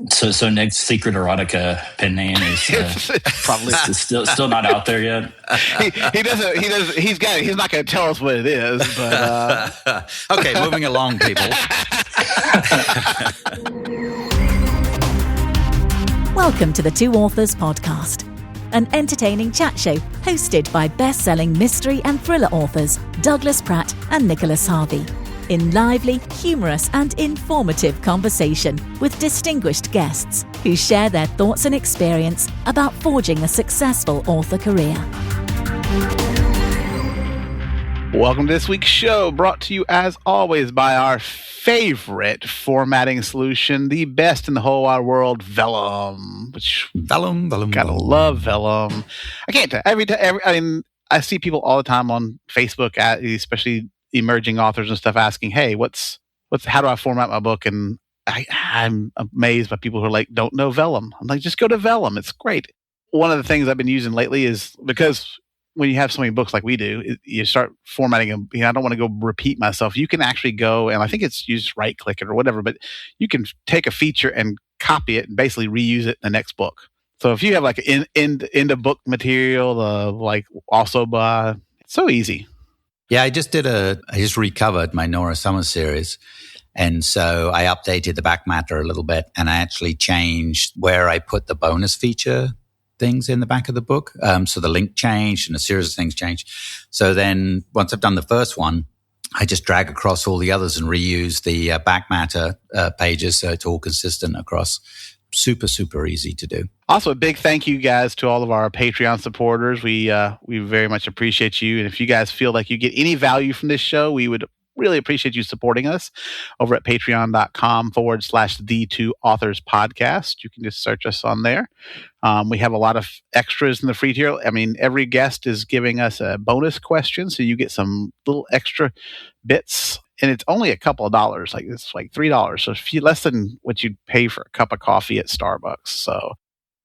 So Nick's secret erotica pen name is probably still not out there yet. he doesn't. He's got it. He's not going to tell us what it is. But okay, moving along, people. Welcome to the Two Authors Podcast, an entertaining chat show hosted by best-selling mystery and thriller authors Douglas Pratt and Nicholas Harvey, in lively, humorous and informative conversation with distinguished guests who share their thoughts and experience about forging a successful author career. welcome to this week's show, brought to you as always by our favorite formatting solution, the best in the whole wide world, Vellum. Vellum. Gotta love Vellum. I can't tell. I see people all the time on Facebook, especially emerging authors and stuff, asking, "Hey, how do I format my book?" And I'm amazed by people who are like, "Don't know Vellum." I'm like, just go to Vellum. It's great. One of the things I've been using lately is because when you have so many books like we do, you start formatting them. I don't want to go repeat myself. You can actually go, and I think it's you just right click it or whatever, but you can take a feature and copy it and basically reuse it in the next book. So if you have like an end of book material, like also by, it's so easy. Yeah, I just recovered my Nora Summers series. And so I updated the back matter a little bit, and I actually changed where I put the bonus feature things in the back of the book. So the link changed and a series of things changed. So then once I've done the first one, I just drag across all the others and reuse the back matter pages so it's all consistent across. Super, super easy to do. Also, a big thank you guys to all of our Patreon supporters. We very much appreciate you. And if you guys feel like you get any value from this show, we would really appreciate you supporting us over at patreon.com/the2 authors podcast. You can just search us on there. We have a lot of extras in the free tier. I mean, every guest is giving us a bonus question, so you get some little extra bits. And it's only a couple of dollars. Like it's like $3. So less than what you'd pay for a cup of coffee at Starbucks. So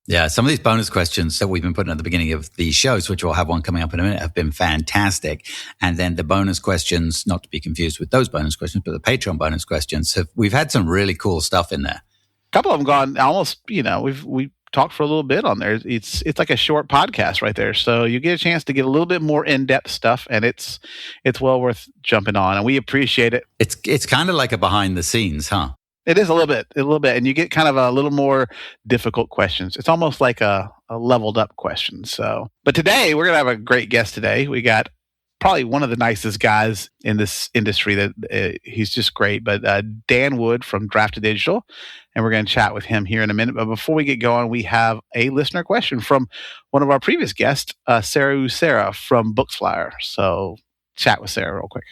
yeah, some of these bonus questions that we've been putting at the beginning of these shows, which we'll have one coming up in a minute, have been fantastic. And then the bonus questions, not to be confused with those bonus questions, but the Patreon bonus questions, we've had some really cool stuff in there. A couple of them gone almost, we talked for a little bit on there. It's like a short podcast right there. So you get a chance to get a little bit more in-depth stuff, and it's well worth jumping on, and we appreciate it. It's kind of like a behind the scenes, huh? It is a little bit, and you get kind of a little more difficult questions. It's almost like a leveled up question. So, but today we're going to have a great guest today. We got probably one of the nicest guys in this industry that he's just great, but Dan Wood from Draft2Digital. And we're going to chat with him here in a minute. But before we get going, we have a listener question from one of our previous guests, Sarah from Booksflyer. So chat with Sarah real quick.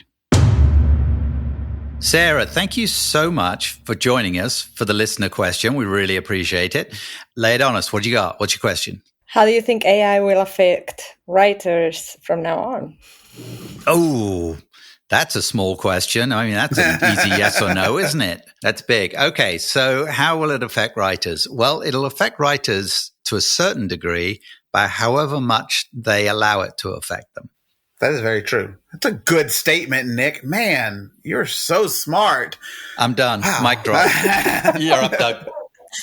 Sarah, thank you so much for joining us for the listener question. We really appreciate it. Lay it on us. What do you got? What's your question? How do you think AI will affect writers from now on? Oh, that's a small question. I mean, that's an easy yes or no, isn't it? That's big. Okay, so how will it affect writers? Well, it'll affect writers to a certain degree by however much they allow it to affect them. That is very true. That's a good statement, Nick. Man, you're so smart. I'm done. Wow. Mic drop. You're up, Doug.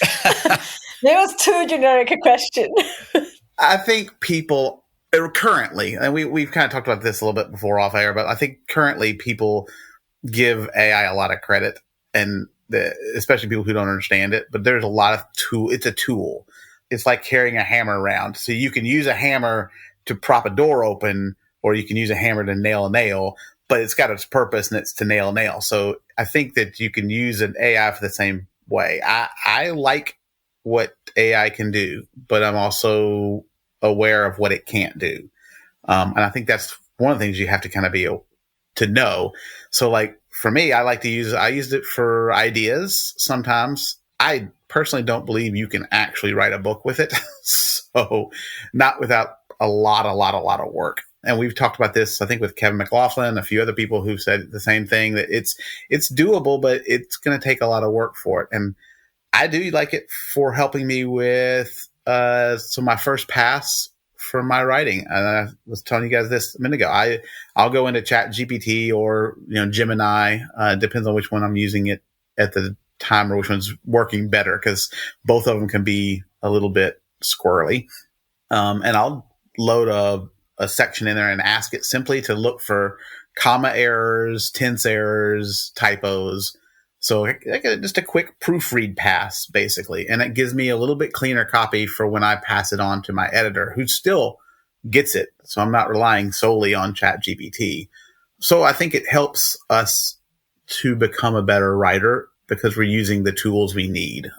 That was too generic a question. I think people currently, and we've kind of talked about this a little bit before off air, but I think currently people give AI a lot of credit, and especially people who don't understand it. But there's a lot of it's a tool. It's like carrying a hammer around. So you can use a hammer to prop a door open, or you can use a hammer to nail a nail, but it's got its purpose, and it's to nail a nail. So I think that you can use an AI for the same way. I like what AI can do, but I'm also aware of what it can't do. And I think that's one of the things you have to kind of be to know. So like for me, I used it for ideas. Sometimes I personally don't believe you can actually write a book with it. So not without a lot of work. And we've talked about this, I think, with Kevin McLaughlin, a few other people who've said the same thing, that it's doable, but it's going to take a lot of work for it. And I do like it for helping me with my first pass for my writing. And I was telling you guys this a minute ago. I'll go into Chat GPT or Gemini, depends on which one I'm using it at the timer, which one's working better, because both of them can be a little bit squirrely. And I'll load a section in there and ask it simply to look for comma errors, tense errors, typos. So I get just a quick proofread pass, basically. And it gives me a little bit cleaner copy for when I pass it on to my editor, who still gets it. So I'm not relying solely on ChatGPT. So I think it helps us to become a better writer because we're using the tools we need.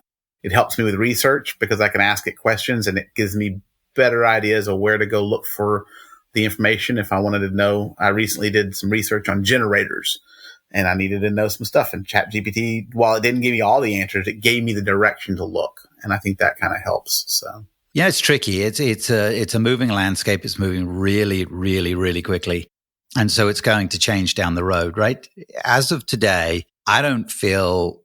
It helps me with research because I can ask it questions and it gives me better ideas of where to go look for the information. If I wanted to know, I recently did some research on generators and I needed to know some stuff. And ChatGPT, while it didn't give me all the answers, it gave me the direction to look. And I think that kind of helps. So yeah, it's tricky. It's a moving landscape. It's moving really, really, really quickly. And so it's going to change down the road, right? As of today, I don't feel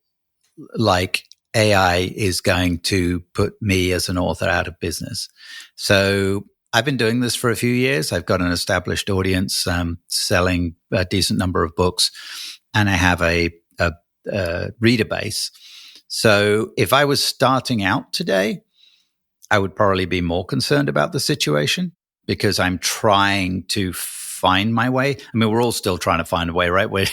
like AI is going to put me as an author out of business. So I've been doing this for a few years. I've got an established audience, selling a decent number of books, and I have a reader base. So if I was starting out today, I would probably be more concerned about the situation because I'm trying to find my way. I mean, we're all still trying to find a way, right? Where,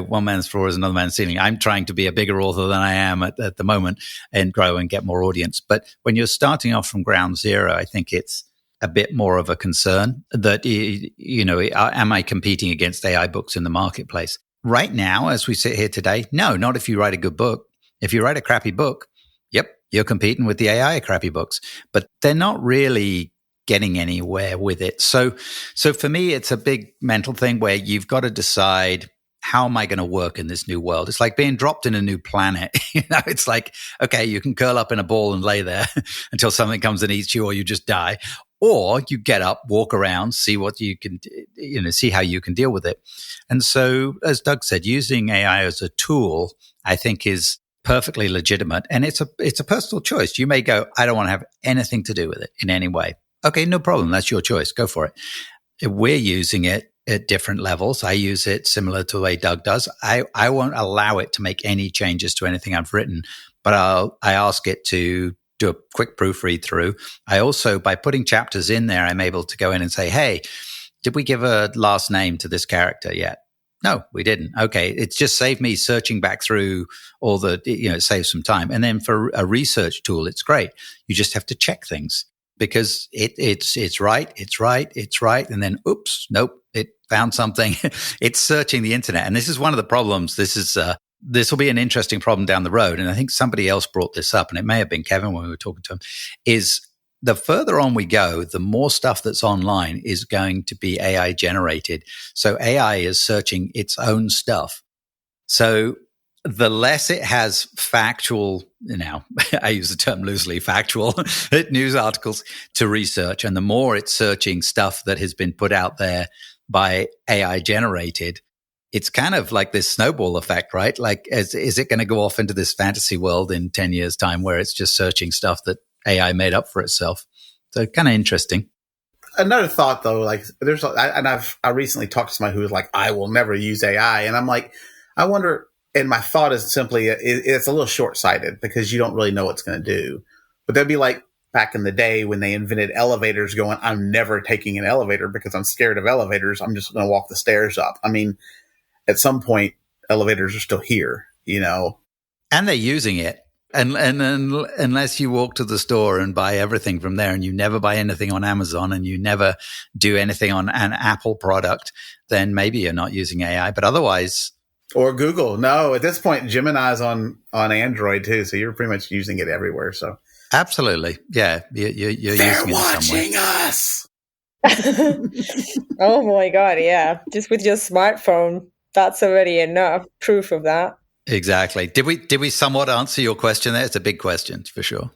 one man's floor is another man's ceiling. I'm trying to be a bigger author than I am at the moment and grow and get more audience. But when you're starting off from ground zero, I think it's a bit more of a concern that, am I competing against AI books in the marketplace? Right now, as we sit here today, no, not if you write a good book. If you write a crappy book, yep, you're competing with the AI crappy books, but they're not really getting anywhere with it. So for me, it's a big mental thing where you've got to decide, how am I going to work in this new world? It's like being dropped in a new planet. It's like, okay, you can curl up in a ball and lay there until something comes and eats you, or you just die. Or you get up, walk around, see what you can, see how you can deal with it. And so, as Doug said, using AI as a tool, I think is perfectly legitimate. And it's a personal choice. You may go, I don't want to have anything to do with it in any way. Okay, no problem. That's your choice. Go for it. We're using it at different levels. I use it similar to the way Doug does. I won't allow it to make any changes to anything I've written, but I ask it to do a quick proofread through. I also, by putting chapters in there, I'm able to go in and say, hey, did we give a last name to this character yet? No, we didn't. Okay. It's just saved me searching back through all the, it saves some time. And then for a research tool, it's great. You just have to check things because it's right. And then, oops, nope, it found something. It's searching the internet. And this is one of the problems. This will be an interesting problem down the road. And I think somebody else brought this up, and it may have been Kevin when we were talking to him, is the further on we go, the more stuff that's online is going to be AI generated. So AI is searching its own stuff. So the less it has factual, I use the term loosely, factual news articles to research, and the more it's searching stuff that has been put out there by AI generated, it's kind of like this snowball effect, right? Like, is it going to go off into this fantasy world in 10 years' time where it's just searching stuff that AI made up for itself? So kind of interesting. Another thought, though, like I recently talked to somebody who was like, I will never use AI. And I'm like, I wonder, and my thought is simply, it's a little short-sighted because you don't really know what it's going to do. But that'd be like back in the day when they invented elevators going, I'm never taking an elevator because I'm scared of elevators. I'm just going to walk the stairs up. I mean, at some point, elevators are still here, And they're using it. And unless you walk to the store and buy everything from there, and you never buy anything on Amazon, and you never do anything on an Apple product, then maybe you're not using AI. But otherwise, or Google. No, at this point, Gemini's on Android too, so you're pretty much using it everywhere. So absolutely, yeah, you're using it somewhere. Us. Oh my God, yeah! Just with your smartphone, that's already enough proof of that. Exactly. Did we somewhat answer your question there? It's a big question for sure.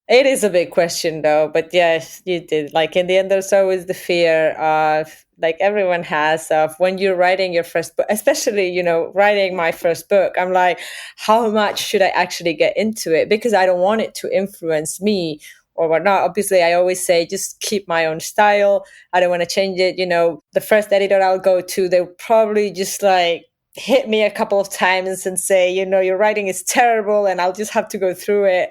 It is a big question though, but yes, you did. Like in the end, there's always the fear of, like everyone has, of when you're writing your first book, especially, writing my first book, I'm like, how much should I actually get into it? Because I don't want it to influence me or whatnot. Obviously, I always say, just keep my own style. I don't want to change it. The first editor I'll go to, they'll probably just like hit me a couple of times and say, your writing is terrible, and I'll just have to go through it.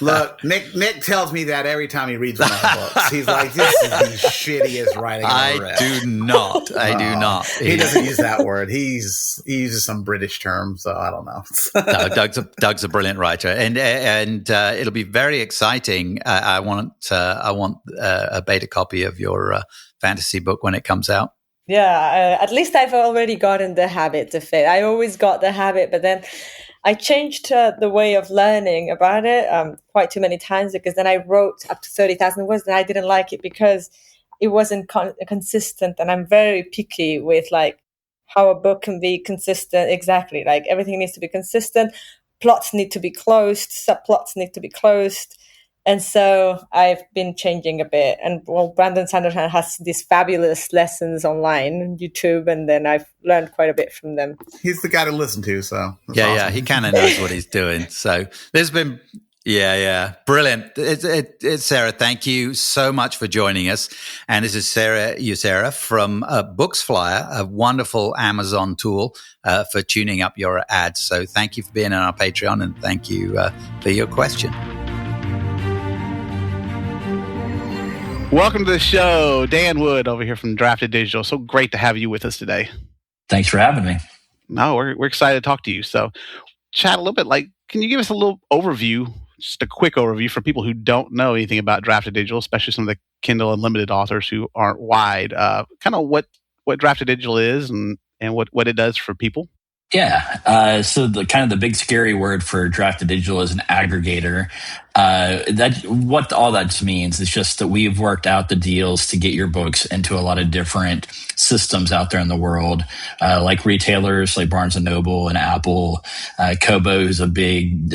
Look, Nick tells me that every time he reads one of my books. He's like, "This is the shittiest writing I've ever read." I do not. He doesn't use that word. He uses some British term, so I don't know. No, Doug's a brilliant writer, and it'll be very exciting. I want a beta copy of your fantasy book when it comes out. Yeah, at least I've already gotten the habit of it. I always got the habit, but then I changed the way of learning about it quite too many times, because then I wrote up to 30,000 words and I didn't like it because it wasn't consistent. And I'm very picky with like how a book can be consistent. Exactly. Like everything needs to be consistent. Plots need to be closed. Subplots need to be closed. And so I've been changing a bit. And Brandon Sanderson has these fabulous lessons online on YouTube, and then I've learned quite a bit from them. He's the guy to listen to, so awesome. He kind of knows what he's doing. So there's been, brilliant. It's Sarah. Thank you so much for joining us. And this is Sarah from Booksflyer, a wonderful Amazon tool for tuning up your ads. So thank you for being on our Patreon, and thank you for your question. Welcome to the show, Dan Wood over here from Draft2Digital. So great to have you with us today. Thanks for having me. No, we're excited to talk to you. So chat a little bit. Like, can you give us a little overview, just a quick overview for people who don't know anything about Draft2Digital, especially some of the Kindle Unlimited authors who aren't wide, kind of what Draft2Digital is and what it does for people? Yeah. So the big scary word for Draft2Digital is an aggregator. What all that means is just that we've worked out the deals to get your books into a lot of different systems out there in the world, like retailers like Barnes and Noble and Apple, Kobo, who's a big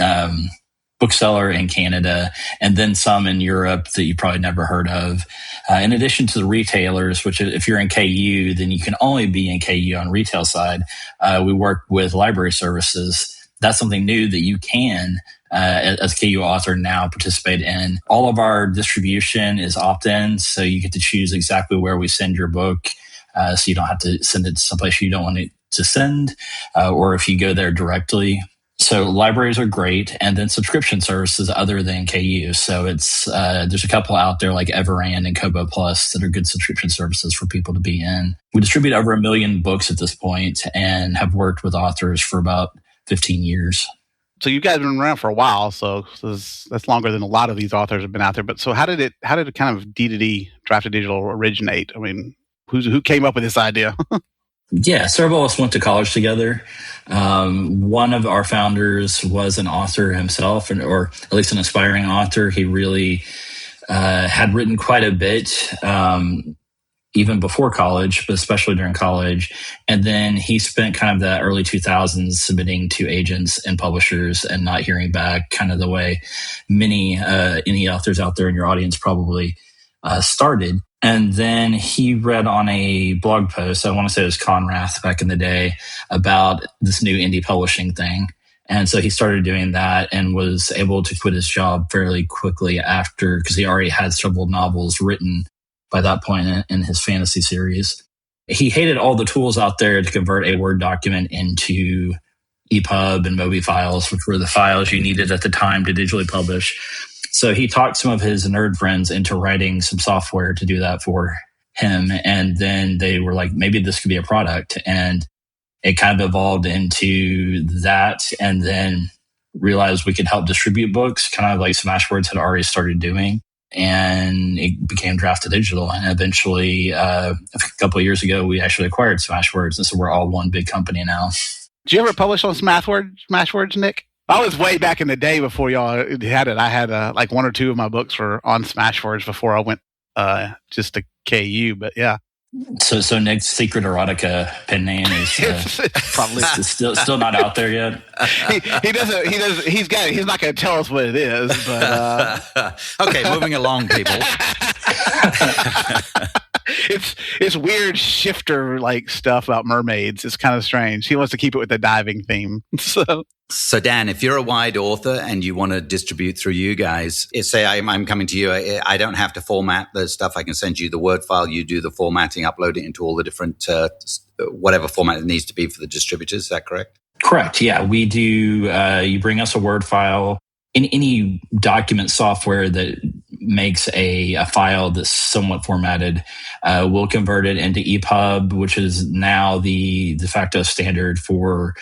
bookseller in Canada, and then some in Europe that you probably never heard of. In addition to the retailers, which if you're in KU, then you can only be in KU on retail side. We work with library services. That's something new that you can, as KU author, now participate in. All of our distribution is opt-in, so you get to choose exactly where we send your book. So you don't have to send it to someplace you don't want it to send, or if you go there directly. So libraries are great, and then subscription services other than KU. So it's there's a couple out there like Everand and Kobo Plus that are good subscription services for people to be in. We distribute over 1 million books at this point and have worked with authors for about 15 years. So you guys have been around for a while, so that's longer than a lot of these authors have been out there. But so how did it kind of D2D Draft2Digital originate? I mean, who came up with this idea? Yeah, several of us went to college together. One of our founders was an author himself, or at least an aspiring author. He really had written quite a bit, even before college, but especially during college. And then he spent kind of the early 2000s submitting to agents and publishers and not hearing back, kind of the way many indie authors out there in your audience probably started. And then he read on a blog post, I want to say it was Conrath back in the day, about this new indie publishing thing. And so he started doing that and was able to quit his job fairly quickly after, because he already had several novels written by that point in his fantasy series. He hated all the tools out there to convert a Word document into EPUB and Mobi files, which were the files you needed at the time to digitally publish. So he talked some of his nerd friends into writing some software to do that for him. And then they were like, maybe this could be a product. And it kind of evolved into that, and then realized we could help distribute books, kind of like Smashwords had already started doing. And it became Draft2Digital. And eventually, a couple of years ago, we actually acquired Smashwords. And so we're all one big company now. Did you ever publish on Smashwords, Nick? I was way back in the day before y'all had it. I had like one or two of my books were on Smashwords before I went just to KU. But yeah. So Nick's secret erotica pen name is probably still not out there yet. He's not going to tell us what it is. But okay, moving along, people. it's weird shifter like stuff about mermaids. It's kind of strange. He wants to keep it with the diving theme. So Dan, if you're a wide author and you want to distribute through you guys, say I'm coming to you, I don't have to format the stuff. I can send you the Word file. You do the formatting, upload it into all the different whatever format it needs to be for the distributors. Is that correct? Correct. Yeah, we do. You bring us a Word file. In any document software that makes a file that's somewhat formatted, we'll convert it into EPUB, which is now the de facto standard for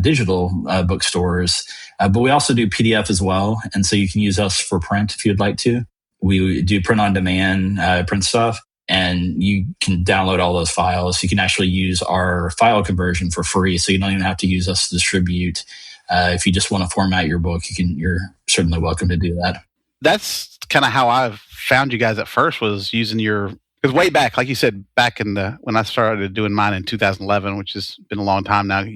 digital bookstores. But we also do PDF as well. And so you can use us for print if you'd like to. We do print on demand, print stuff. And you can download all those files. You can actually use our file conversion for free. So you don't even have to use us to distribute. If you just want to format your book, you're certainly welcome to do that. That's kind of how I found you guys at first, was using because way back, like you said, back when I started doing mine in 2011, which has been a long time now,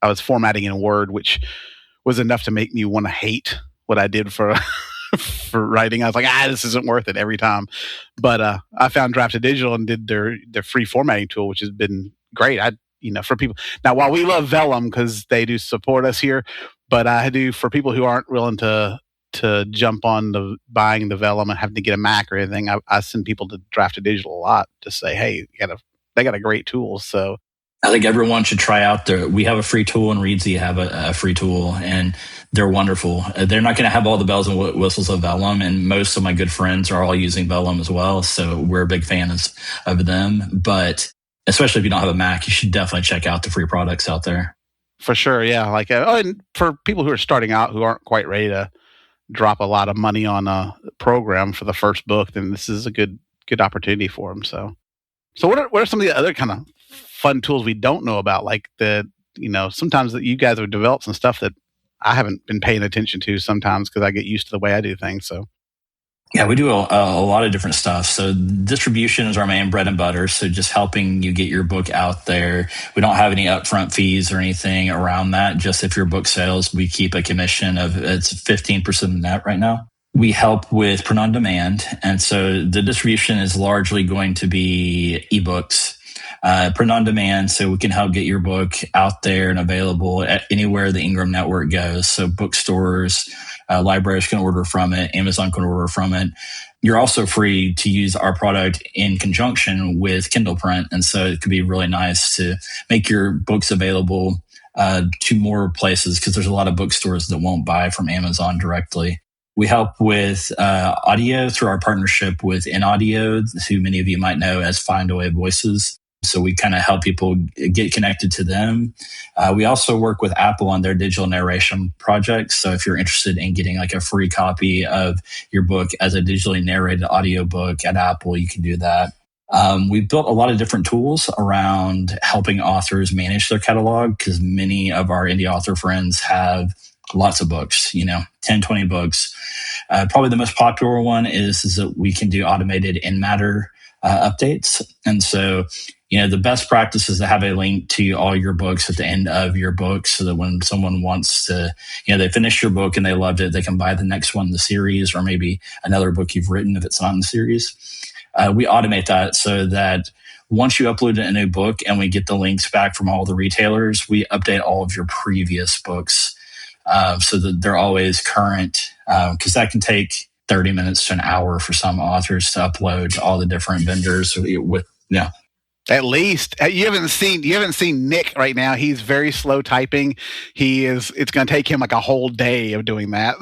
I was formatting in Word, which was enough to make me want to hate what I did for writing. I was like, this isn't worth it every time. But I found Draft2Digital and did their free formatting tool, which has been great. For people now, while we love Vellum because they do support us here, but I do for people who aren't willing to jump on buying the Vellum and having to get a Mac or anything, I send people to Draft2Digital a lot to say, hey, they got a great tool. So I think everyone should try out we have a free tool and Reedsy have a free tool, and they're wonderful. They're not going to have all the bells and whistles of Vellum, and most of my good friends are all using Vellum as well. So we're big fans of them. But especially if you don't have a Mac, you should definitely check out the free products out there. For sure, yeah. And for people who are starting out who aren't quite ready to drop a lot of money on a program for the first book, then this is a good opportunity for them. So what are some of the other kind of fun tools we don't know about? Like sometimes that you guys have developed some stuff that I haven't been paying attention to sometimes because I get used to the way I do things. So. Yeah, we do a lot of different stuff. So distribution is our main bread and butter. So just helping you get your book out there. We don't have any upfront fees or anything around that. Just if your book sells, we keep a commission it's 15% of net right now. We help with print on demand. And so the distribution is largely going to be ebooks, print on demand. So we can help get your book out there and available at anywhere the Ingram network goes. So bookstores, libraries can order from it. Amazon can order from it. You're also free to use our product in conjunction with Kindle Print. And so it could be really nice to make your books available to more places, because there's a lot of bookstores that won't buy from Amazon directly. We help with audio through our partnership with InAudio, who many of you might know as Findaway Voices. So we kind of help people get connected to them. We also work with Apple on their digital narration projects. So if you're interested in getting like a free copy of your book as a digitally narrated audiobook at Apple, you can do that. We've built a lot of different tools around helping authors manage their catalog, because many of our indie author friends have lots of books, 10, 20 books. Probably the most popular one is that we can do automated in-matter updates. And so, the best practice is to have a link to all your books at the end of your book, so that when someone wants to, they finish your book and they loved it, they can buy the next one in the series, or maybe another book you've written if it's not in the series. We automate that so that once you upload a new book and we get the links back from all the retailers, we update all of your previous books so that they're always current, because that can take 30 minutes to an hour for some authors to upload to all the different vendors with. At least you haven't seen Nick right now. He's very slow typing. It's going to take him like a whole day of doing that.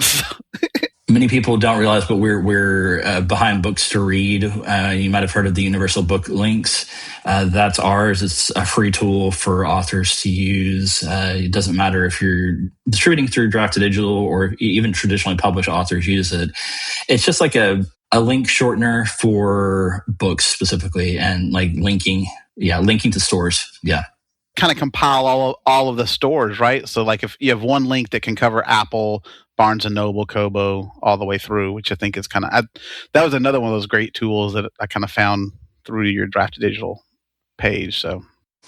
Many people don't realize, but we're behind Books to Read. You might have heard of the Universal Book Links. That's ours. It's a free tool for authors to use. It doesn't matter if you're distributing through Draft2Digital or even traditionally published authors use it. It's just like a link shortener for books specifically, and like linking to stores. Yeah. Kind of compile all of the stores, right? So like if you have one link that can cover Apple, Barnes & Noble, Kobo, all the way through, which I think is that was another one of those great tools that I kind of found through your Draft2Digital page. So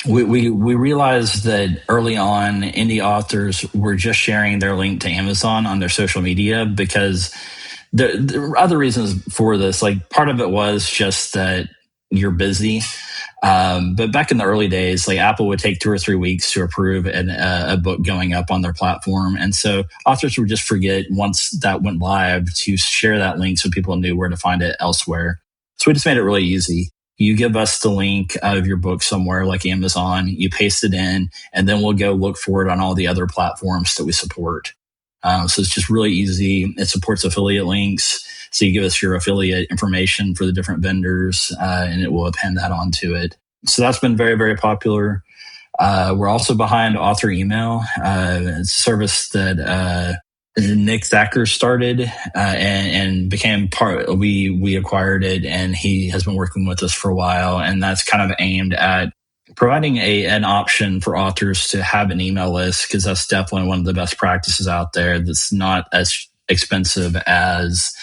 we realized that early on, indie authors were just sharing their link to Amazon on their social media, because there are other reasons for this. Like part of it was just that you're busy. But back in the early days, like Apple would take 2 or 3 weeks to approve a book going up on their platform. And so authors would just forget once that went live to share that link so people knew where to find it elsewhere. So we just made it really easy. You give us the link of your book somewhere like Amazon, you paste it in, and then we'll go look for it on all the other platforms that we support. So it's just really easy. It supports affiliate links. So you give us your affiliate information for the different vendors, and it will append that onto it. So that's been very, very popular. We're also behind author email. It's a service that Nick Thacker started and became part. We acquired it, and he has been working with us for a while. And that's kind of aimed at providing an option for authors to have an email list, because that's definitely one of the best practices out there. That's not as expensive as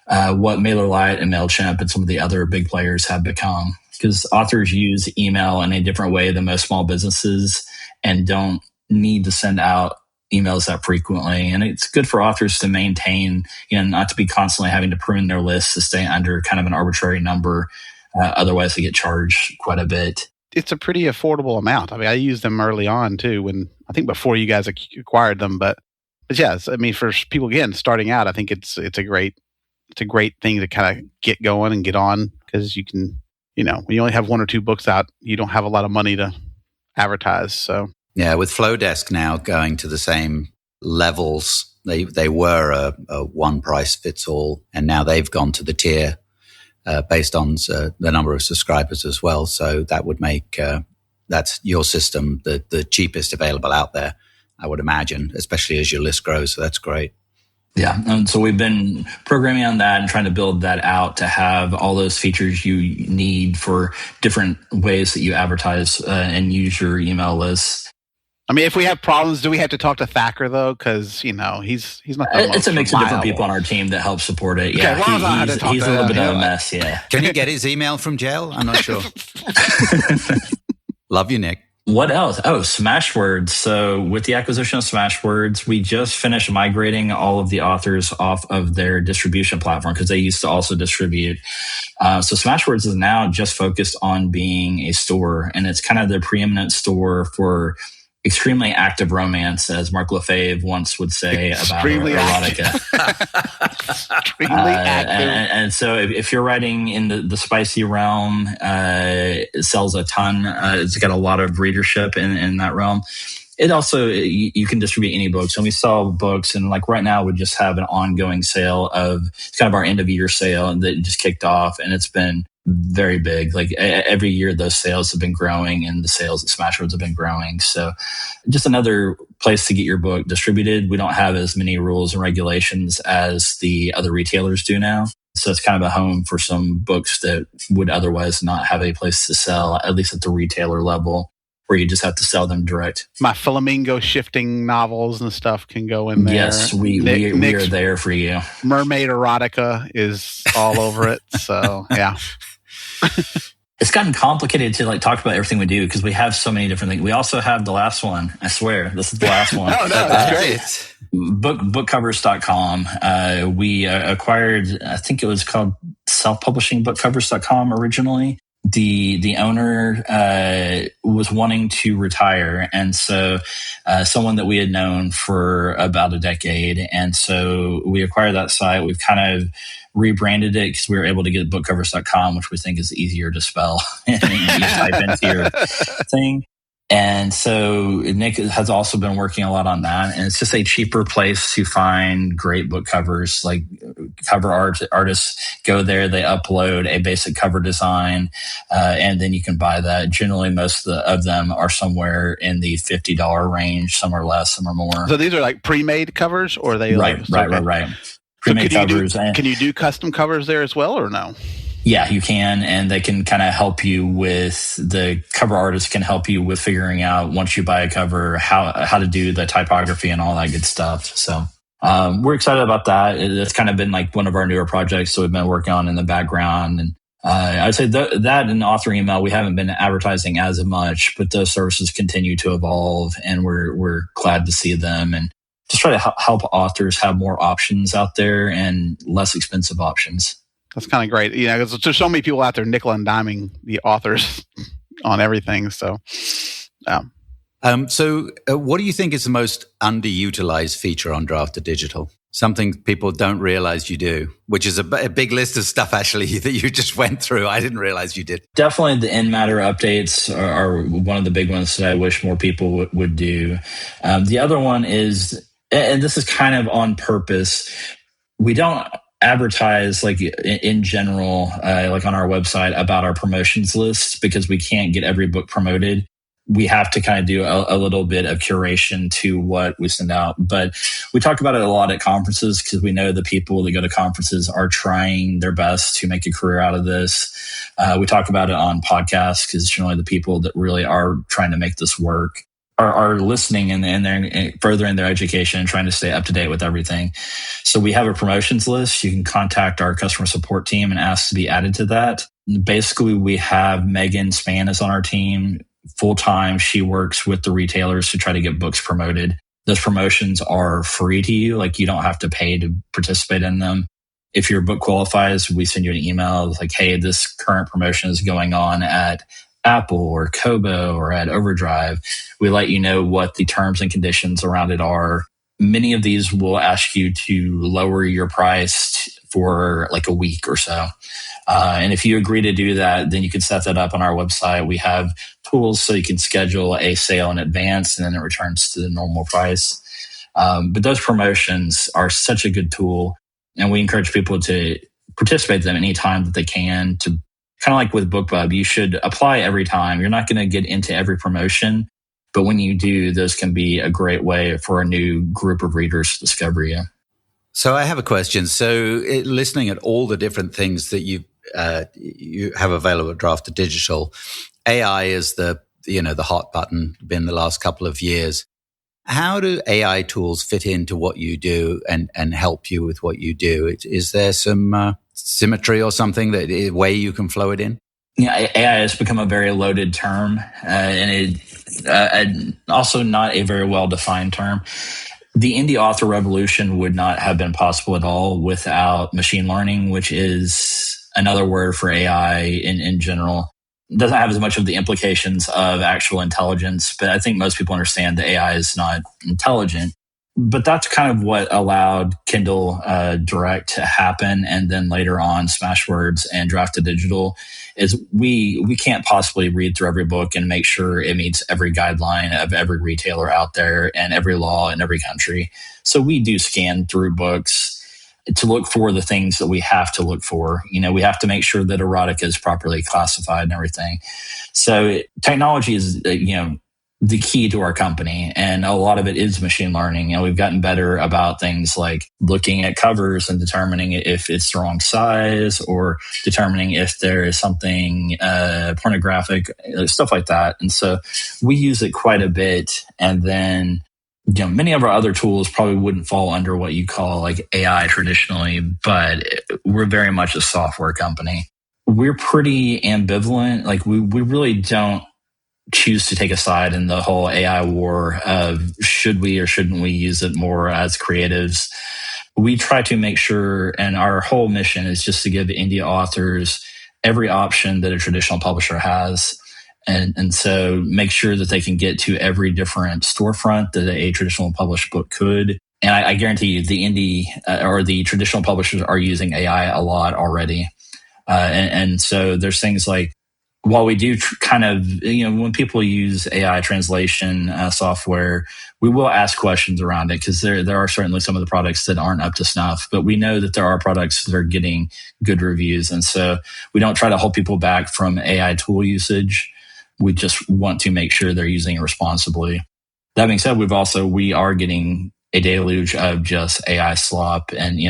what MailerLite and MailChimp and some of the other big players have become, because authors use email in a different way than most small businesses and don't need to send out emails that frequently. And it's good for authors to maintain, not to be constantly having to prune their lists to stay under kind of an arbitrary number. Otherwise, they get charged quite a bit. It's a pretty affordable amount. I mean, I used them early on too, before you guys acquired them. But yes, I mean, for people again starting out, I think it's a great thing to kind of get going and get on, because you can, when you only have 1 or 2 books out, you don't have a lot of money to advertise. So yeah, with Flowdesk now going to the same levels, they were a one price fits all, and now they've gone to the tier based on the number of subscribers as well. So that would make that's your system the cheapest available out there, I would imagine, especially as your list grows. So that's great. Yeah. And so we've been programming on that and trying to build that out to have all those features you need for different ways that you advertise and use your email lists. I mean, if we have problems, do we have to talk to Thacker though? Because he's not. It's a mix of different people on our team that help support it. Yeah, okay, he's a little bit of a mess. Yeah. Can you get his email from jail? I'm not sure. Love you, Nick. What else? Oh, Smashwords. So with the acquisition of Smashwords, we just finished migrating all of the authors off of their distribution platform, because they used to also distribute. So Smashwords is now just focused on being a store, and it's kind of the preeminent store for extremely active romance, as Mark Lefebvre once would say about erotica. Extremely active. And so if you're writing in the spicy realm, it sells a ton. It's got a lot of readership in that realm. It also, you can distribute any books. And we sell books, and like right now we just have an ongoing sale it's kind of our end of year sale that just kicked off, and it's been very big. Like every year those sales have been growing, and the sales at Smashwords have been growing. So just another place to get your book distributed. We don't have as many rules and regulations as the other retailers do now. So it's kind of a home for some books that would otherwise not have a place to sell, at least at the retailer level, where you just have to sell them direct. My flamingo shifting novels and stuff can go in there. Yes, we are there for you. Mermaid erotica is all over it. So yeah. It's gotten complicated to talk about everything we do, because we have so many different things. We also have the last one. I swear, this is the last one. No, that's great. Bookcovers.com. We acquired, I think it was called self-publishing bookcovers.com originally. The owner was wanting to retire, and so someone that we had known for about a decade, and so we acquired that site. We've kind of rebranded it because we were able to get bookcovers.com, which we think is easier to spell and you type into your thing. And so Nick has also been working a lot on that, and it's just a cheaper place to find great book covers. Like cover artists go there, they upload a basic cover design, and then you can buy that. Generally, most of them are somewhere in the $50 range. Some are less, some are more. So these are like pre-made covers, or are they right? Pre-made covers. Can you do custom covers there as well, or no? Yeah, you can, and they can kind of help you with, the cover artist can help you with figuring out, once you buy a cover, how to do the typography and all that good stuff. So we're excited about that. It's kind of been like one of our newer projects, so we've been working on in the background. And I'd say that and author email, we haven't been advertising as much, but those services continue to evolve, and we're glad to see them, and just try to help authors have more options out there and less expensive options. That's kind of great. You know, 'cause there's so many people out there nickel and diming the authors on everything. So, what do you think is the most underutilized feature on Draft2Digital? Something people don't realize you do, which is a big list of stuff, actually, that you just went through. I didn't realize you did. Definitely the in-matter updates are one of the big ones that I wish more people would do. The other one is, and this is kind of on purpose, we don't advertise like in general, like on our website about our promotions list because we can't get every book promoted. We have to kind of do a little bit of curation to what we send out. But we talk about it a lot at conferences because we know the people that go to conferences are trying their best to make a career out of this. We talk about it on podcasts because generally the people that really are trying to make this work are listening and they're furthering their education and trying to stay up to date with everything. So we have a promotions list. You can contact our customer support team and ask to be added to that. Basically, we have Megan Spann is on our team full-time. She works with the retailers to try to get books promoted. Those promotions are free to you. Like you don't have to pay to participate in them. If your book qualifies, we send you an email like, hey, this current promotion is going on at Apple or Kobo or at Overdrive. We let you know what the terms and conditions around it are. Many of these will ask you to lower your price for like a week or so. And if you agree to do that, then you can set that up on our website. We have tools so you can schedule a sale in advance and then it returns to the normal price. But those promotions are such a good tool. And we encourage people to participate in them anytime that they can. To kind of like with BookBub, you should apply every time. You're not going to get into every promotion. But when you do, those can be a great way for a new group of readers to discover you. So I have a question. So listening at all the different things that you have available at Draft2Digital, AI is the hot button been the last couple of years. How do AI tools fit into what you do and help you with what you do? Is there some symmetry or something that way you can flow it in? Yeah, AI has become a very loaded term, and also not a very well-defined term. The indie author revolution would not have been possible at all without machine learning, which is another word for AI in general. It doesn't have as much of the implications of actual intelligence, but I think most people understand that AI is not intelligent. But that's kind of what allowed Kindle Direct to happen, and then later on Smashwords and Draft2Digital. Is we can't possibly read through every book and make sure it meets every guideline of every retailer out there and every law in every country. So we do scan through books to look for the things that we have to look for. We have to make sure that erotica is properly classified and everything. So technology is, the key to our company. And a lot of it is machine learning. We've gotten better about things like looking at covers and determining if it's the wrong size or determining if there is something pornographic, stuff like that. And so we use it quite a bit. And then, many of our other tools probably wouldn't fall under what you call like AI traditionally, but we're very much a software company. We're pretty ambivalent. Like we really don't choose to take a side in the whole AI war of should we or shouldn't we use it more as creatives. We try to make sure, and our whole mission is just to give indie authors every option that a traditional publisher has. And so make sure that they can get to every different storefront that a traditional published book could. And I guarantee you the indie or the traditional publishers are using AI a lot already. And so there's things like, while we do kind of, when people use AI translation software, we will ask questions around it because there are certainly some of the products that aren't up to snuff, but we know that there are products that are getting good reviews. And so we don't try to hold people back from AI tool usage. We just want to make sure they're using it responsibly. That being said, we are getting a deluge of just AI slop. And,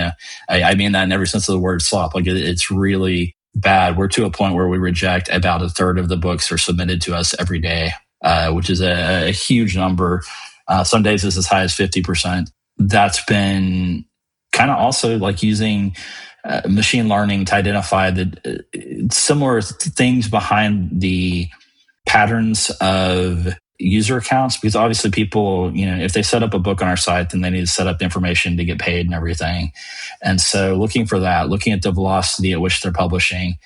I mean that in every sense of the word slop. Like it's really bad. We're to a point where we reject about a third of the books that are submitted to us every day, which is a huge number. Some days it's as high as 50%. That's been kind of also like using machine learning to identify the similar things behind the patterns of user accounts, because obviously people, if they set up a book on our site, then they need to set up the information to get paid and everything. And so looking for that, looking at the velocity at which they're publishing,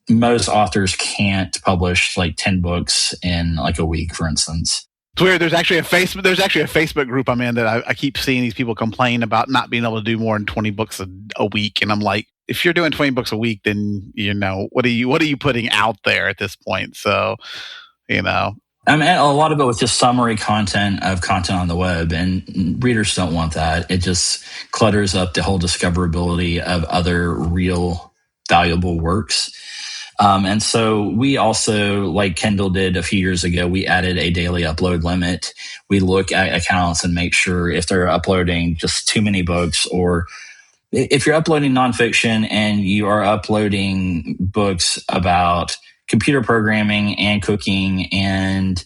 most authors can't publish like 10 books in like a week, for instance. It's weird. There's actually a Facebook group I'm in that I keep seeing these people complain about not being able to do more than 20 books a week. And I'm like, if you're doing 20 books a week, then, what are you putting out there at this point? So, I mean, a lot of it was just summary content on the web, and readers don't want that. It just clutters up the whole discoverability of other real valuable works. And so we also, like Kindle did a few years ago, we added a daily upload limit. We look at accounts and make sure if they're uploading just too many books, or if you're uploading nonfiction and you are uploading books about computer programming and cooking and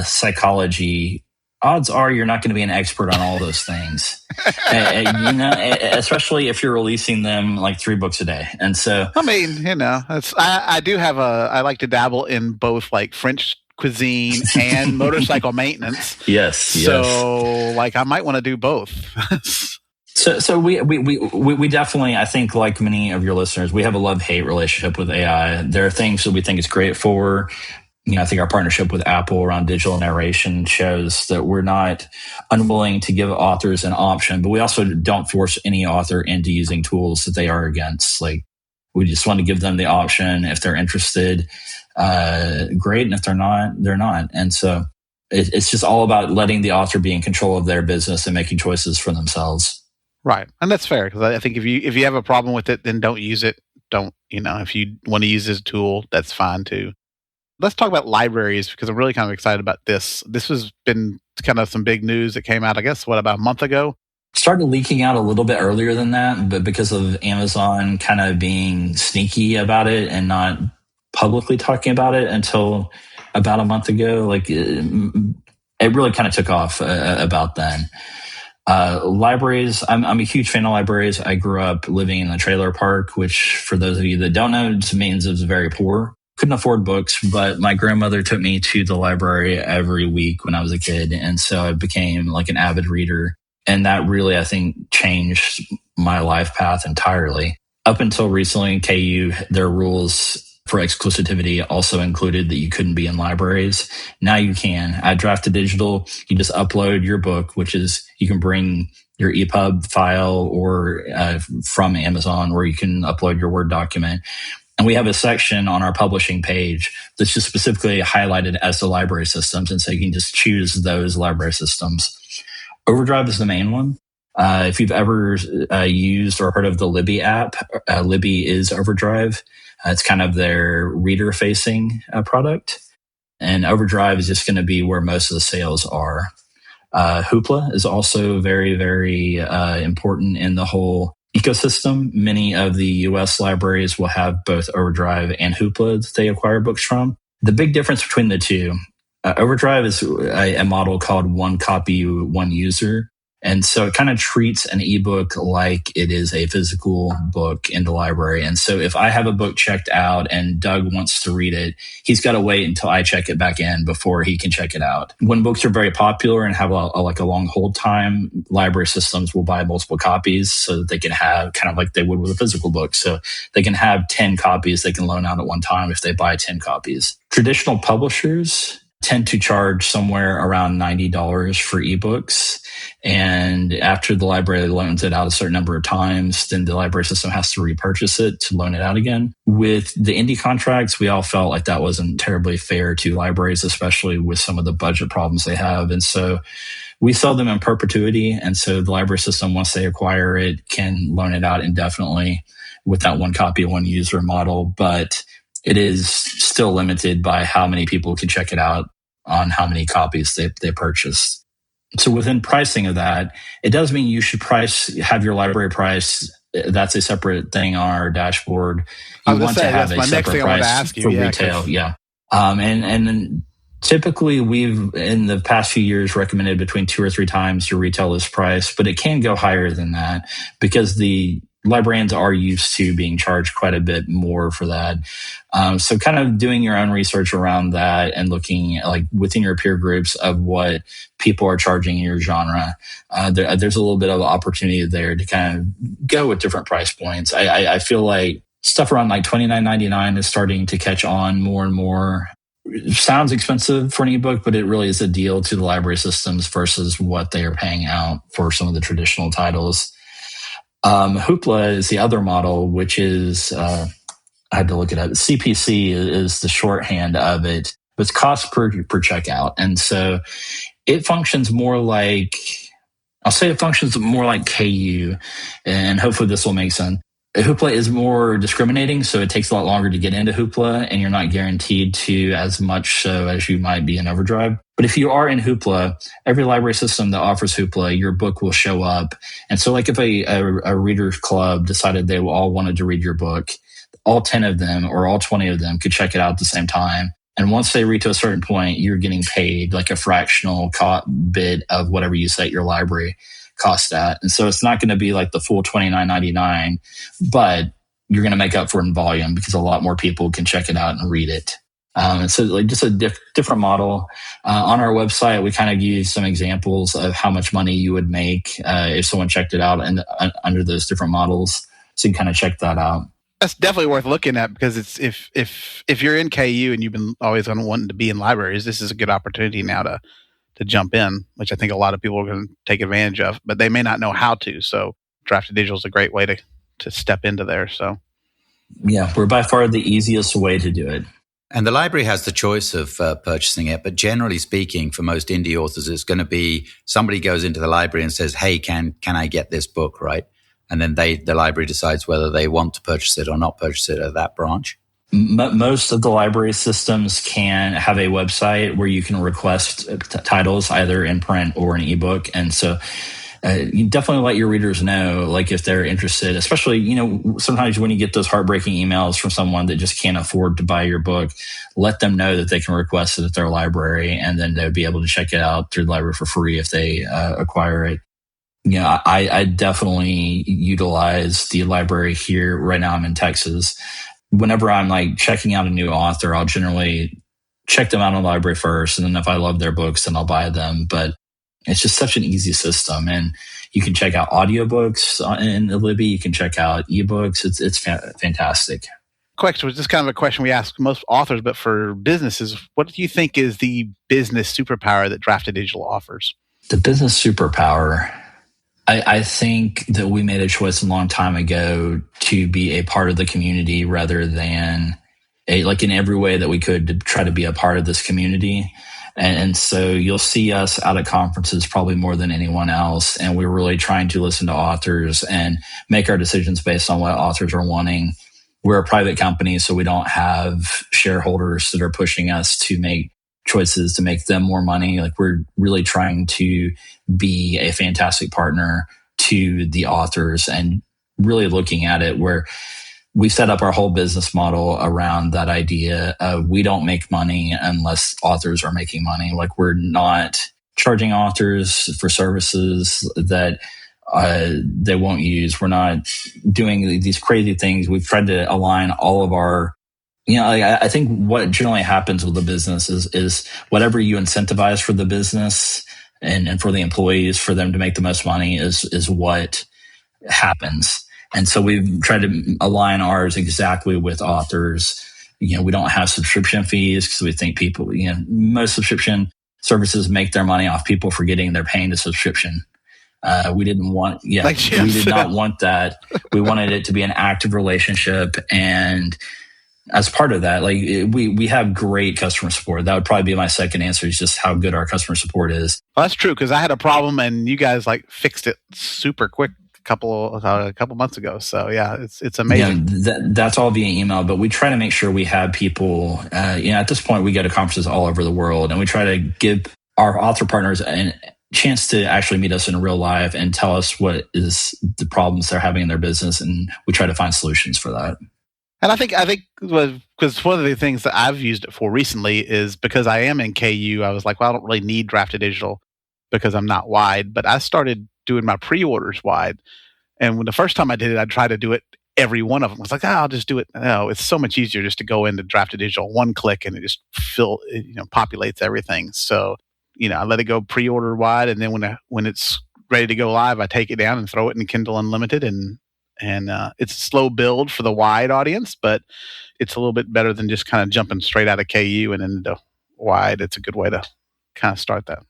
psychology, odds are you're not going to be an expert on all those things. Especially if you're releasing them like 3 books a day. And so, I mean, I like to dabble in both like French cuisine and motorcycle maintenance. Yes. So like I might want to do both. So we definitely, I think, like many of your listeners, we have a love-hate relationship with AI. There are things that we think it's great for. I think our partnership with Apple around digital narration shows that we're not unwilling to give authors an option, but we also don't force any author into using tools that they are against. Like, we just want to give them the option. If they're interested, great. And if they're not, they're not. And so it's just all about letting the author be in control of their business and making choices for themselves. Right. And that's fair, because I think if you have a problem with it, then don't use it. If you want to use this tool, that's fine too. Let's talk about libraries, because I'm really kind of excited about this. This has been kind of some big news that came out, I guess, about a month ago? Started leaking out a little bit earlier than that, but because of Amazon kind of being sneaky about it and not publicly talking about it until about a month ago, like it really kind of took off about then. Libraries, I'm a huge fan of libraries. I grew up living in a trailer park, which for those of you that don't know, just means it was very poor. Couldn't afford books, but my grandmother took me to the library every week when I was a kid. And so I became like an avid reader. And that really, I think, changed my life path entirely. Up until recently, KU, their rules for exclusivity also included that you couldn't be in libraries. Now you can. At Draft2Digital, you just upload your book, which is you can bring your EPUB file or from Amazon, or you can upload your Word document. And we have a section on our publishing page that's just specifically highlighted as the library systems. And so you can just choose those library systems. Overdrive is the main one. If you've ever used or heard of the Libby app, Libby is Overdrive. It's kind of their reader-facing product. And Overdrive is just going to be where most of the sales are. Hoopla is also very, very important in the whole ecosystem. Many of the US libraries will have both Overdrive and Hoopla that they acquire books from. The big difference between the two, Overdrive is a model called one copy, one user. And so it kind of treats an ebook like it is a physical book in the library. And so if I have a book checked out and Doug wants to read it, he's got to wait until I check it back in before he can check it out. When books are very popular and have a long hold time, library systems will buy multiple copies so that they can have kind of like they would with a physical book. So they can have 10 copies they can loan out at one time if they buy 10 copies. Traditional publishers tend to charge somewhere around $90 for ebooks. And after the library loans it out a certain number of times, then the library system has to repurchase it to loan it out again. With the indie contracts, we all felt like that wasn't terribly fair to libraries, especially with some of the budget problems they have. And so we sell them in perpetuity. And so the library system, once they acquire it, can loan it out indefinitely with that one copy, one user model. But it is still limited by how many people can check it out on how many copies they purchased. So within pricing of that, it does mean you should have your library price. That's a separate thing on our dashboard. You want to have a separate price for retail. Yeah. And then typically we've, in the past few years, recommended between 2 or 3 times your retail list price, but it can go higher than that because the librarians are used to being charged quite a bit more for that. So kind of doing your own research around that and looking like within your peer groups of what people are charging in your genre. There's a little bit of opportunity there to kind of go with different price points. I feel like stuff around like $29.99 is starting to catch on more and more. It sounds expensive for an ebook, but it really is a deal to the library systems versus what they are paying out for some of the traditional titles. Hoopla is the other model, which is, I had to look it up. CPC is the shorthand of it. It's cost per checkout. And so it functions more like, I'll say it functions more like KU, and hopefully this will make sense. Hoopla is more discriminating, so it takes a lot longer to get into Hoopla, and you're not guaranteed to as much so as you might be in Overdrive. But if you are in Hoopla, every library system that offers Hoopla, your book will show up. And so like if a readers club decided they all wanted to read your book, all 10 of them or all 20 of them could check it out at the same time. And once they reach to a certain point, you're getting paid like a fractional bit of whatever you set your library cost at. And so it's not going to be like the full $29.99, but you're going to make up for it in volume because a lot more people can check it out and read it. And so like just a different model. On our website, we kind of give you some examples of how much money you would make if someone checked it out and under those different models. So you can kind of check that out. That's definitely worth looking at because it's if you're in KU and you've been always wanting to be in libraries, this is a good opportunity now to jump in, which I think a lot of people are going to take advantage of, but they may not know how to. So Draft2Digital is a great way to step into there. So yeah, we're by far the easiest way to do it. And the library has the choice of purchasing it, but generally speaking, for most indie authors, it's going to be somebody goes into the library and says, "Hey, can I get this book?" Right, and then the library decides whether they want to purchase it or not purchase it at that branch. Most of the library systems can have a website where you can request titles either in print or an ebook. And so you definitely let your readers know, like if they're interested, especially, sometimes when you get those heartbreaking emails from someone that just can't afford to buy your book, let them know that they can request it at their library and then they'll be able to check it out through the library for free if they acquire it. I definitely utilize the library here. Right now I'm in Texas. Whenever I'm like checking out a new author, I'll generally check them out on the library first. And then if I love their books, then I'll buy them. But it's just such an easy system. And you can check out audiobooks in Libby. You can check out ebooks. It's fantastic. Question was just kind of a question we ask most authors, but for businesses, what do you think is the business superpower that Draft2Digital offers? The business superpower. I think that we made a choice a long time ago to be a part of the community rather than in every way that we could to try to be a part of this community. And so you'll see us out at conferences probably more than anyone else. And we're really trying to listen to authors and make our decisions based on what authors are wanting. We're a private company, so we don't have shareholders that are pushing us to make choices to make them more money. Like we're really trying to be a fantastic partner to the authors and really looking at it where we set up our whole business model around that idea of we don't make money unless authors are making money. Like we're not charging authors for services that they won't use. We're not doing these crazy things. We've tried to align all of our I think what generally happens with the business is whatever you incentivize for the business and for the employees for them to make the most money is what happens. And so we've tried to align ours exactly with authors. We don't have subscription fees because we think people, most subscription services make their money off people forgetting they're paying the subscription. We didn't want, we did not want that. We wanted it to be an active relationship. And as part of that, we have great customer support. That would probably be my second answer, is just how good our customer support is. Well, that's true, because I had a problem and you guys fixed it super quick a couple months ago. So yeah, it's amazing. Yeah, that's all via email, but we try to make sure we have people. At this point, we go to conferences all over the world, and we try to give our author partners a chance to actually meet us in real life and tell us what is the problems they're having in their business, and we try to find solutions for that. And I think because one of the things that I've used it for recently is because I am in KU, I was like, well, I don't really need Draft2Digital because I'm not wide, but I started doing my pre-orders wide. And when the first time I did it, I tried to do it every one of them. I was like, I'll just do it. No, it's so much easier just to go into Draft2Digital, one click, and it just populates everything. So, I let it go pre-order wide, and then when it's ready to go live, I take it down and throw it in Kindle Unlimited, and it's a slow build for the wide audience, but it's a little bit better than just kind of jumping straight out of KU and into wide. It's a good way to kind of start that.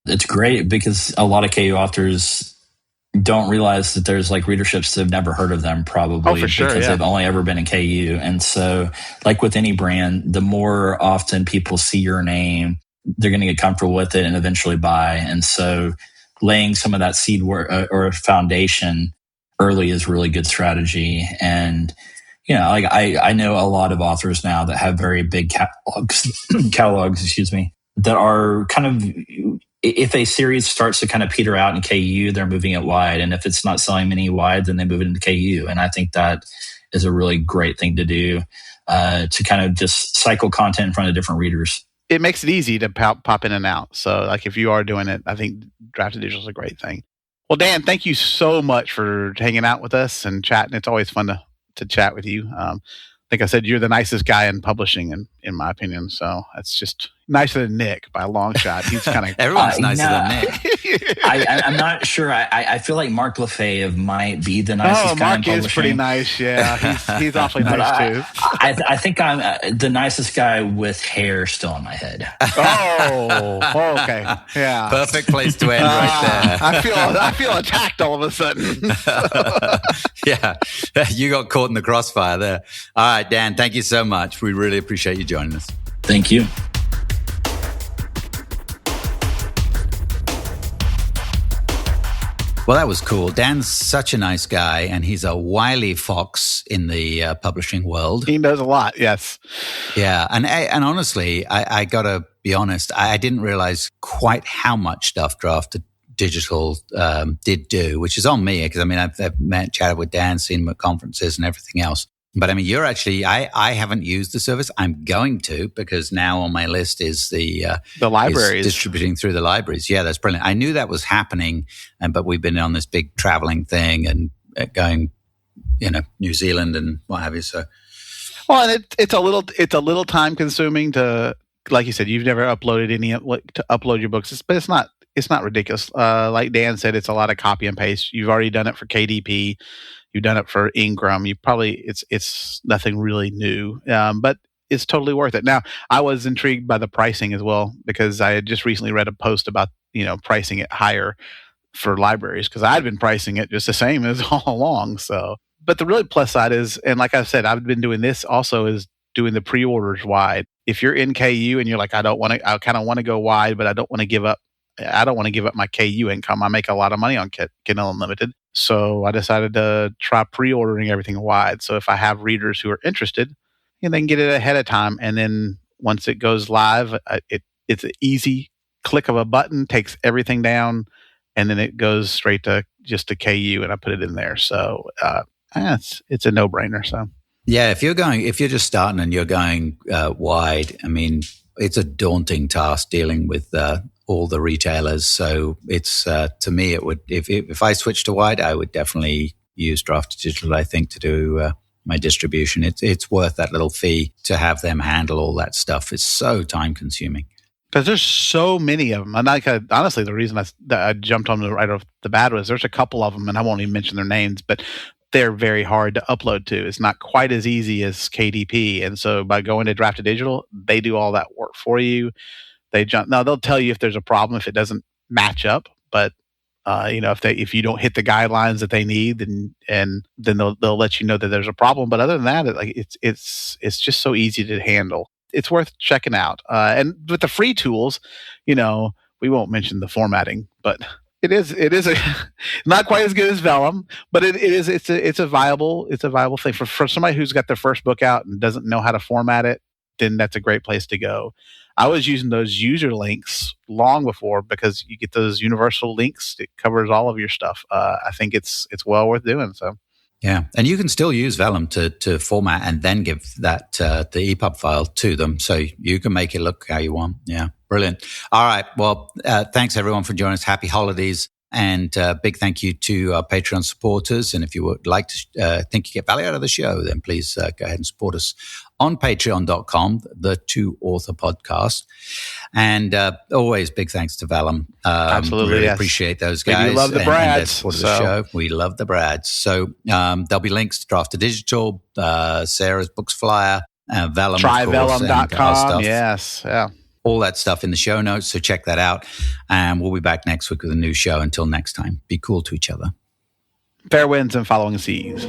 It's great because a lot of KU authors don't realize that there's like readerships that have never heard of them, probably because they've only ever been in KU. And so, like with any brand, the more often people see your name, they're going to get comfortable with it and eventually buy. And so, laying some of that seed work or foundation early is really good strategy. And like I know a lot of authors now that have very big catalogs, that are kind of, if a series starts to kind of peter out in KU, they're moving it wide. And if it's not selling many wide, then they move it into KU. And I think that is a really great thing to do, to kind of just cycle content in front of different readers. It makes it easy to pop in and out. So like if you are doing it, I think Draft2Digital is a great thing. Well, Dan, thank you so much for hanging out with us and chatting. It's always fun to chat with you. I think I said you're the nicest guy in publishing, in my opinion. So that's just nicer than Nick by a long shot. He's kind of everyone's nicer than Nick. I'm not sure. I feel like Mark Lefebvre might be the nicest guy in publishing. Mark is pretty nice. Yeah, he's awfully nice too. I think I'm the nicest guy with hair still on my head. Oh, okay, yeah, perfect place to end right there. I feel attacked all of a sudden. Yeah, you got caught in the crossfire there. All right, Dan, thank you so much. We really appreciate you joining us. Thank you. Well, that was cool. Dan's such a nice guy, and he's a wily fox in the publishing world. He knows a lot, yes. Yeah, and honestly, I got to be honest, I didn't realize quite how much stuff Draft2Digital did do, which is on me, because I've chatted with Dan, seen him at conferences and everything else. But you're actually, I haven't used the service. I'm going to, because now on my list is the libraries, distributing through the libraries. Yeah, that's brilliant. I knew that was happening, but we've been on this big traveling thing and going, New Zealand and what have you. So, well, and it's a little time consuming to, like you said, you've never uploaded to upload your books, but it's not ridiculous. Like Dan said, it's a lot of copy and paste. You've already done it for KDP. You've done it for Ingram. It's nothing really new, but it's totally worth it. Now, I was intrigued by the pricing as well, because I had just recently read a post about pricing it higher for libraries, because I'd been pricing it just the same as all along. So, but the really plus side is, and like I said, I've been doing this also, is doing the pre-orders wide. If you're in KU and you're like, I kind of want to go wide, but I don't want to give up my KU income. I make a lot of money on Kindle Unlimited. So I decided to try pre-ordering everything wide. So if I have readers who are interested, they can get it ahead of time. And then once it goes live, it's an easy click of a button, takes everything down, and then it goes straight to just a KU, and I put it in there. So it's a no-brainer. So yeah, if you're just starting and you're going wide, it's a daunting task dealing with all the retailers. So it's to me, it would, if I switched to wide, I would definitely use Draft2Digital, I think, to do my distribution. It's worth that little fee to have them handle all that stuff. It's so time consuming. Because there's so many of them. And honestly, the reason I jumped on them right off the bat was there's a couple of them, and I won't even mention their names, but they're very hard to upload to. It's not quite as easy as KDP. And so by going to Draft2Digital, they do all that work for you. Now they'll tell you if there's a problem, if it doesn't match up, but if you don't hit the guidelines that they need, then they'll let you know that there's a problem. But other than that, it's just so easy to handle. It's worth checking out. And with the free tools, we won't mention the formatting, but it is not quite as good as Vellum, but it's a viable thing for somebody who's got their first book out and doesn't know how to format it. Then that's a great place to go. I was using those user links long before, because you get those universal links. It covers all of your stuff. I think it's well worth doing. So yeah, and you can still use Vellum to format and then give that the EPUB file to them, so you can make it look how you want. Yeah, brilliant. All right, well, thanks everyone for joining us. Happy holidays. And big thank you to our Patreon supporters. And if you would like to think you get value out of the show, then please go ahead and support us on patreon.com, the Two Author Podcast. And always big thanks to Vellum. Absolutely, really yes. appreciate those guys. We love the Brads. And the show. We love the Brads. So there'll be links to Draft2Digital, Sarah's Books Flyer, Vellum, Tryvellum.com. Yes, yeah. All that stuff in the show notes, so check that out. And we'll be back next week with a new show. Until next time, be cool to each other. Fair winds and following seas.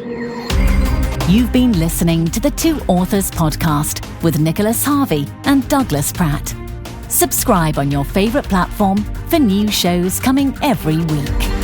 You've been listening to the Two Authors Podcast with Nicholas Harvey and Douglas Pratt. Subscribe on your favorite platform for new shows coming every week.